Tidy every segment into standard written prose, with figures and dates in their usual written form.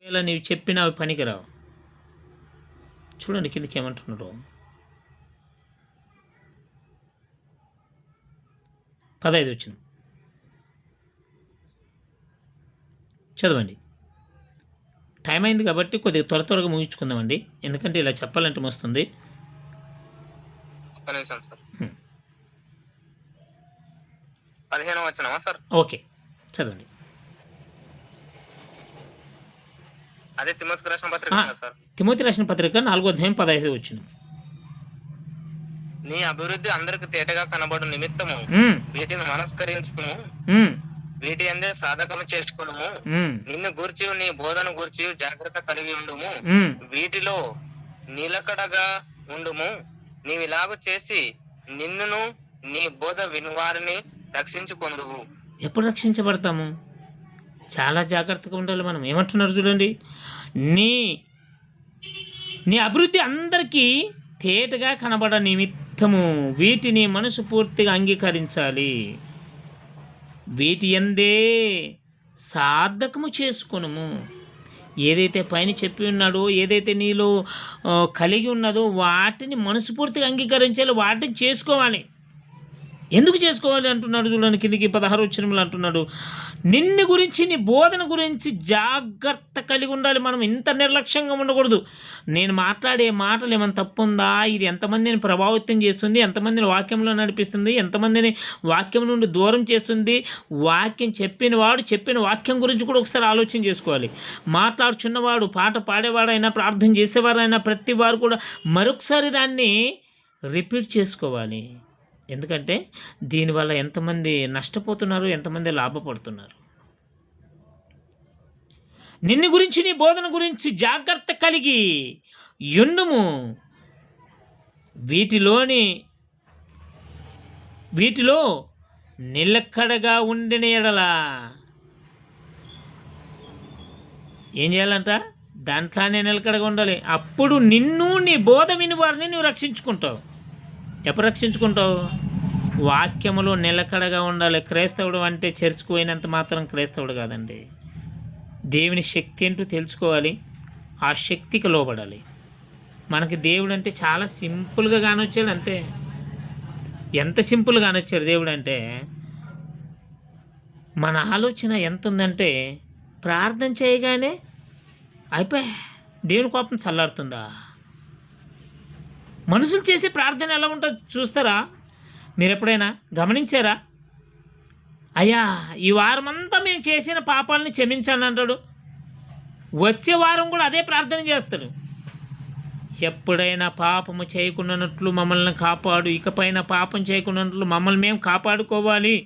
ఇలా నీవు చెప్పిన అవి పనికిరావు. చూడండి కిందకి ఏమంటున్నాడు. 15 వచ్చిన చదవండి. టైం అయింది కాబట్టి కొద్దిగా త్వరగా ముగించుకుందామండి, ఎందుకంటే ఇలా చెప్పాలంటే వస్తుంది. ఓకే చదవండి. అదే తిమోతికి రాసిన పత్రిక 4వ అధ్యాయం 15 వచ్చిన. నీ అభివృద్ధి అందరికి తేటగా కనబడు నిమిత్తము వీటిని మనస్కరించుకును, వీటి అందే సాధకము చేసుకును, నిన్ను గూర్చి నీ బోధన గూర్చి జాగ్రత్త కలిగి ఉండుము, వీటిలో నిలకడగా ఉండుము. నీవిలాగు చేసి నిన్నును నీ బోధ వినువారిని రక్షించుకొందువు. ఎప్పుడు రక్షించబడతాము? చాలా జాగ్రత్తగా ఉండాలి మనం. ఏమంటున్నారు చూడండి, నీ అభివృద్ధి అందరికీ తేటగా కనబడ నిమిత్తము వీటిని మనసు పూర్తిగా అంగీకరించాలి, వీటి అందే సాధకము చేసుకునుము. ఏదైతే పైన చెప్పి ఉన్నాడో, ఏదైతే నీలో కలిగి ఉన్నదో వాటిని మనస్ఫూర్తిగా అంగీకరించాలి, వాటిని చేసుకోవాలి. ఎందుకు చేసుకోవాలి అంటున్నాడు చూడండి, కిందికి 16 వచనంలో అంటున్నాడు, నిన్ను గురించి నీ బోధన గురించి జాగ్రత్త కలిగి ఉండాలి. మనం ఇంత నిర్లక్ష్యంగా ఉండకూడదు. నేను మాట్లాడే మాటలు ఏమైనా తప్పు ఉందా, ఇది ఎంతమందిని ప్రభావితం చేస్తుంది, ఎంతమందిని వాక్యంలో నడిపిస్తుంది, ఎంతమందిని వాక్యం నుండి దూరం చేస్తుంది, వాక్యం చెప్పిన వాక్యం గురించి కూడా ఒకసారి ఆలోచన చేసుకోవాలి. మాట్లాడుచున్నవాడు, పాట పాడేవాడైనా, ప్రార్థన చేసేవారైనా ప్రతి వారు కూడా మరొకసారి దాన్ని రిపీట్ చేసుకోవాలి. ఎందుకంటే దీనివల్ల ఎంతమంది నష్టపోతున్నారు, ఎంతమంది లాభపడుతున్నారు. నిన్ను గురించి నీ బోధన గురించి జాగ్రత్త కలిగి యుండుము, వీటిలో నిలకడగా ఉండిన ఎడల ఏం చేయాలంట? దాంట్లోనే నిలకడగా ఉండాలి. అప్పుడు నిన్ను నీ బోధ విని వారిని నువ్వు రక్షించుకుంటావు. ఎప్పుడు రక్షించుకుంటావు? వాక్యములో నిలకడగా ఉండాలి. క్రైస్తవుడు అంటే చర్చికి పోయినంత మాత్రం క్రైస్తవుడు కాదండి. దేవుని శక్తి ఏంటో తెలుసుకోవాలి, ఆ శక్తికి లోబడాలి. మనకి దేవుడు అంటే చాలా సింపుల్గా కానొచ్చాడు, అంతే. ఎంత సింపుల్గా కానొచ్చాడు దేవుడు అంటే, మన ఆలోచన ఎంత ఉందంటే ప్రార్థన చేయగానే అయిపోయి దేవుని కోపం చల్లారుతుందా? మనుషులు చేసే ప్రార్థన ఎలా ఉంటుందో చూస్తారా? మీరు ఎప్పుడైనా గమనించారా? అయ్యా ఈ వారం అంతా మేము చేసిన పాపాలని క్షమించండి అంటాడు, వచ్చే వారం కూడా అదే ప్రార్థన చేస్తాడు. ఎప్పుడైనా పాపము చేయకుండానట్లు మమ్మల్ని కాపాడు, ఇకపైన పాపం చేయకుండానట్లు మమ్మల్ని మేము కాపాడుకోవాలి.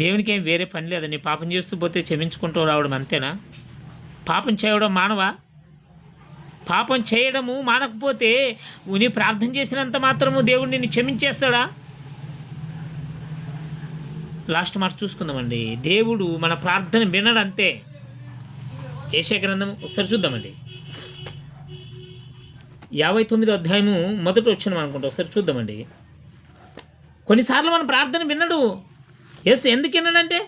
దేవునికి ఏం వేరే పని లేదండి. పాపం చేస్తూ పోతే క్షమించుకుంటూ రావడం అంతేనా? పాపం చేయడం మానవా? పాపం చేయడము మానకపోతే నీ ప్రార్థన చేసినంత మాత్రము దేవుడు నిన్ను క్షమించేస్తాడా? లాస్ట్ మాట చూసుకుందామండి. దేవుడు మన ప్రార్థన వినడు, అంతే. యెషయా గ్రంథం ఒకసారి చూద్దామండి. 59వ అధ్యాయము మొదటి వచ్చిన అనుకుంటా, ఒకసారి చూద్దామండి. కొన్నిసార్లు మన ప్రార్థన వినడు. ఎందుకు వినడంటే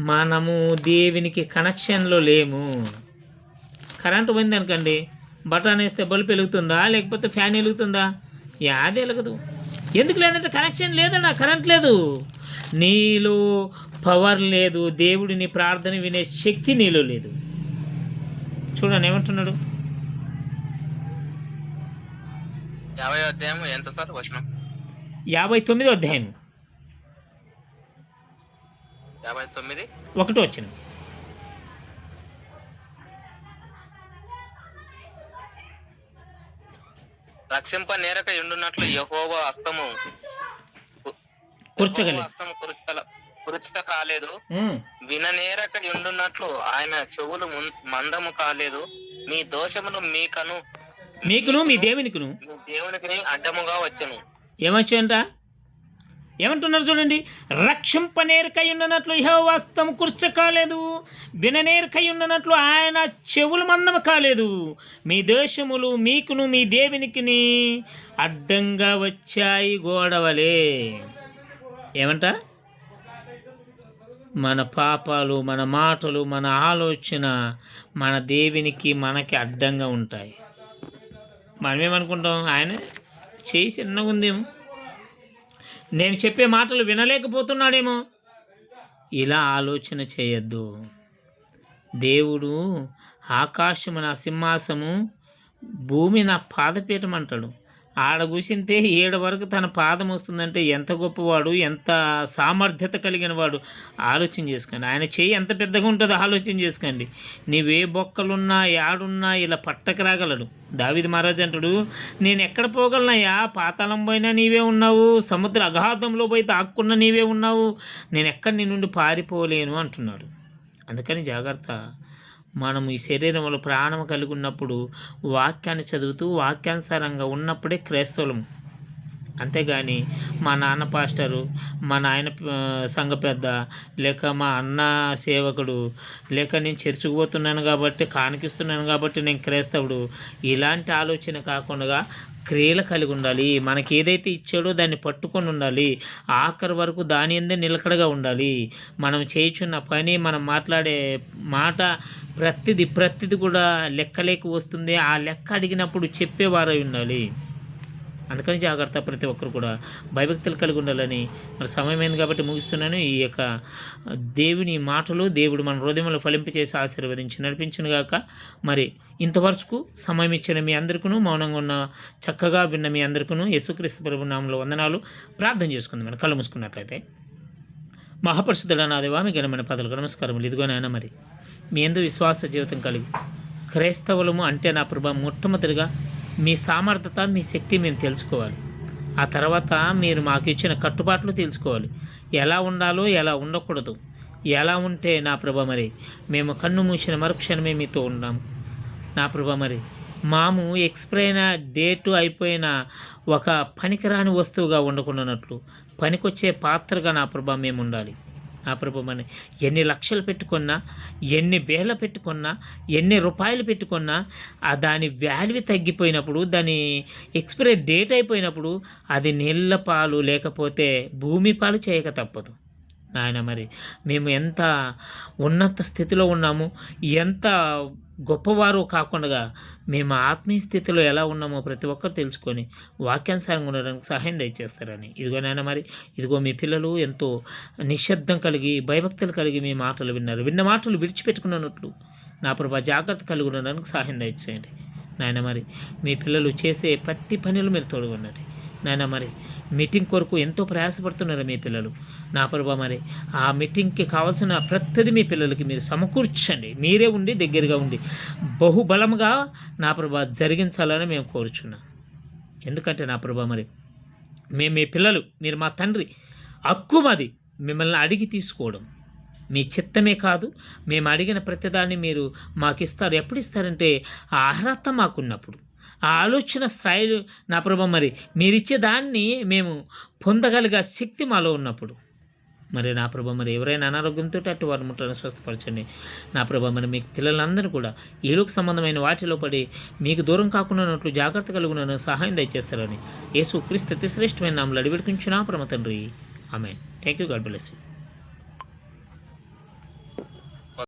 మనము దేవునికి కనెక్షన్లో లేము. కరెంటు పోయింది అనుకోండి, బటన్ వేస్తే బల్బ్ వెలుగుతుందా లేకపోతే ఫ్యాన్ వెలుగుతుందా? యాది వెలగదు. ఎందుకు లేదంటే కనెక్షన్ లేదన్నా, కరెంట్ లేదు, నీలో పవర్ లేదు, దేవుడిని ప్రార్థన వినే శక్తి నీలో లేదు. చూడండి ఏమంటున్నాడు. 50వ అధ్యాయం ఎంత సార్ వచనం? 59వ అధ్యాయం 59 1 వచ్చిన. రక్షింప నేరక ఉండునట్లు యెహోవా హస్తము కురుచిత కాలేదు, విననేరక ఉండునట్లు ఆయన చెవులు మందము కాలేదు. మీ దోషములు మీకును మీ దేవునికి అడ్డముగా వచ్చను. ఏమొచ్చాయంట? ఏమంటున్నారు చూడండి, రక్షింపనేరకై ఉన్నట్లు యెహోవా హస్తము కుర్చ కాలేదు, విననేరకై ఉన్నట్లు ఆయన చెవులు మందము కాలేదు. మీ దోషములు మీకును మీ దేవునికి అడ్డంగా వచ్చాయి గోడవలే. ఏమంట? మన పాపాలు, మన మాటలు, మన ఆలోచన మన దేవునికి మనకి అడ్డంగా ఉంటాయి. మనమేమనుకుంటాం, ఆయన చేయి చిన్నగా ఉందేమో, నేను చెప్పే మాటలు వినలేకపోతున్నాడేమో. ఇలా ఆలోచన చేయొద్దు. దేవుడు ఆకాశము నా సింహాసము, భూమి నా పాదపీఠం అంటాడు. ఆడ కూర్చుంటే 7 వరకు తన పాదం వస్తుందంటే ఎంత గొప్పవాడు, ఎంత సామర్థ్యత కలిగిన వాడు. ఆలోచన చేసుకోండి. ఆయన చెయ్యి ఎంత పెద్దగా ఉంటుందో ఆలోచన చేసుకోండి. నీవే బొక్కలున్నా యాడున్నా ఇలా పట్టకు రాగలడు. దావీదు మహారాజు అంటాడు, నేను ఎక్కడ పోగలనయ్యా, పాతాళం పోయినా నీవే ఉన్నావు, సముద్ర అగాధంలో పోయి తాక్కున్నా నీవే ఉన్నావు, నేను ఎక్కడ నీ నుండి పారిపోలేను అంటున్నాడు. అందుకని జాగ్రత్త. మనం ఈ శరీరంలో ప్రాణం కలిగి ఉన్నప్పుడు వాక్యాన్ని చదువుతూ వాక్యానుసారంగా ఉన్నప్పుడే క్రైస్తవులము. అంతేగాని మా నాన్న పాస్టరు, మా నాయన సంఘ పెద్ద, లేక మా అన్న సేవకుడు, లేక నేను చర్చికి పోతున్నాను కాబట్టి, కానికిస్తున్నాను కాబట్టి నేను క్రైస్తవుడు, ఇలాంటి ఆలోచన కాకుండా క్రియలు కలిగి ఉండాలి. మనకి ఏదైతే ఇచ్చాడో దాన్ని పట్టుకొని ఉండాలి. ఆఖరి వరకు దాని అందే నిలకడగా ఉండాలి. మనం చేయుచున్న పని, మనం మాట్లాడే మాట ప్రతిది కూడా లెక్కలేక వస్తుంది. ఆ లెక్క అడిగినప్పుడు చెప్పేవారై ఉండాలి. అందుకని జాగ్రత్త. ప్రతి ఒక్కరు కూడా భయభక్తులు కలిగి ఉండాలని. మరి సమయం ఏంది కాబట్టి ముగిస్తున్నాను. ఈ యొక్క దేవుని మాటలు దేవుడు మన హృదయంలో ఫలింపచేసి ఆశీర్వదించి నడిపించును గాక. మరి ఇంతవరకు సమయం ఇచ్చిన మీ అందరికీ, మౌనంగా ఉన్న చక్కగా విన్న మీ అందరికీ యేసుక్రీస్తు ప్రభు నామములో వందనాలు. ప్రార్థన చేసుకుందాం. మనం కళ్ళు మూసుకున్నట్లయితే. మహాపరిశుద్ధుడా నా దేవా, మీ ఘనమైన పదలకు నమస్కారములు. ఇదిగోనైనా మరి మీ యందు విశ్వాస జీవితం కలిగి క్రైస్తవులము అంటే నా ప్రభా, మొట్టమొదటిగా మీ సామర్థ్యత, మీ శక్తి మేము తెలుసుకోవాలి. ఆ తర్వాత మీరు మాకు ఇచ్చిన కట్టుబాట్లు తెలుసుకోవాలి. ఎలా ఉండాలో, ఎలా ఉండకూడదు, ఎలా ఉంటే నా ప్రభా మరి మేము కన్ను మూసిన మరుక్షణమే మీతో ఉన్నాము. నా ప్రభా మరి మాము ఎక్స్పైర్ డేటు అయిపోయిన ఒక పనికిరాని వస్తువుగా ఉండకుండానట్లు పనికొచ్చే పాత్రగా నా ప్రభా మేము ఉండాలి. నా ప్రభు మరి ఎన్ని లక్షలు పెట్టుకున్నా, ఎన్ని వేల పెట్టుకున్నా, ఎన్ని రూపాయలు పెట్టుకున్నా దాని వాల్యూ తగ్గిపోయినప్పుడు, దాని ఎక్స్పైరీ డేట్ అయిపోయినప్పుడు అది నీళ్ళ పాలు లేకపోతే భూమి పాలు చేయక తప్పదు. నాయన మరి మేము ఎంత ఉన్నత స్థితిలో ఉన్నాము, ఎంత గొప్పవారు కాకుండా మేము ఆత్మీయ స్థితిలో ఎలా ఉన్నామో ప్రతి ఒక్కరు తెలుసుకొని వాక్యానుసారంగా ఉండడానికి సహాయం దయచేస్తారని. ఇదిగోనైనా మరి ఇదిగో మీ పిల్లలు ఎంతో నిశ్శబ్దం కలిగి, భయభక్తులు కలిగి మీ మాటలు విన్నారు. విన్న మాటలు విడిచిపెట్టుకున్నట్లు నా ప్రభా జాగ్రత్త కలిగి ఉండడానికి సహాయం దయచేయండి. నాయన మరి మీ పిల్లలు చేసే ప్రతి పనులు మీరు తోడుగొనండి. నాయన మరి మీటింగ్ కొరకు ఎంతో ప్రయాసపడుతున్నారు మీ పిల్లలు. నా ప్రభా మరి ఆ మీటింగ్కి కావాల్సిన ప్రతిదీ మీ పిల్లలకి మీరు సమకూర్చండి. మీరే ఉండి దగ్గరగా ఉండి బహుబలంగా నా ప్రభా జరిగించాలని మేము కోరుచున్నాం. ఎందుకంటే నా ప్రభా మరి మేము మీ పిల్లలు, మీరు మా తండ్రి, హక్కు మాది మిమ్మల్ని అడిగి తీసుకోవడం. మీ చిత్తమే కాదు, మేము అడిగిన ప్రతిదాన్ని మీరు మాకు ఇస్తారు. ఎప్పుడు ఇస్తారంటే ఆ అర్హత మాకున్నప్పుడు, ఆ ఆలోచన స్థాయిలు నా ప్రభా మరి మీరిచ్చే దాన్ని మేము పొందగలిగే శక్తి మాలో ఉన్నప్పుడు. మరి నా ప్రభా మరి ఎవరైనా అనారోగ్యంతో అటు వారి ముట్టని స్వస్థపరచండి. నా ప్రభా మరి మీ పిల్లలందరూ కూడా ఏలుకు సంబంధమైన వాటిలో పడి మీకు దూరం కాకుండా ఉన్నట్లు జాగ్రత్త కలుగునను సహాయం దయచేస్తారని యేసు క్రీస్తు అతి శ్రేష్టమైన నామములో అడిగి వేడుకుంటున్నాము పరమ తండ్రి. Amen. Thank you. God bless you.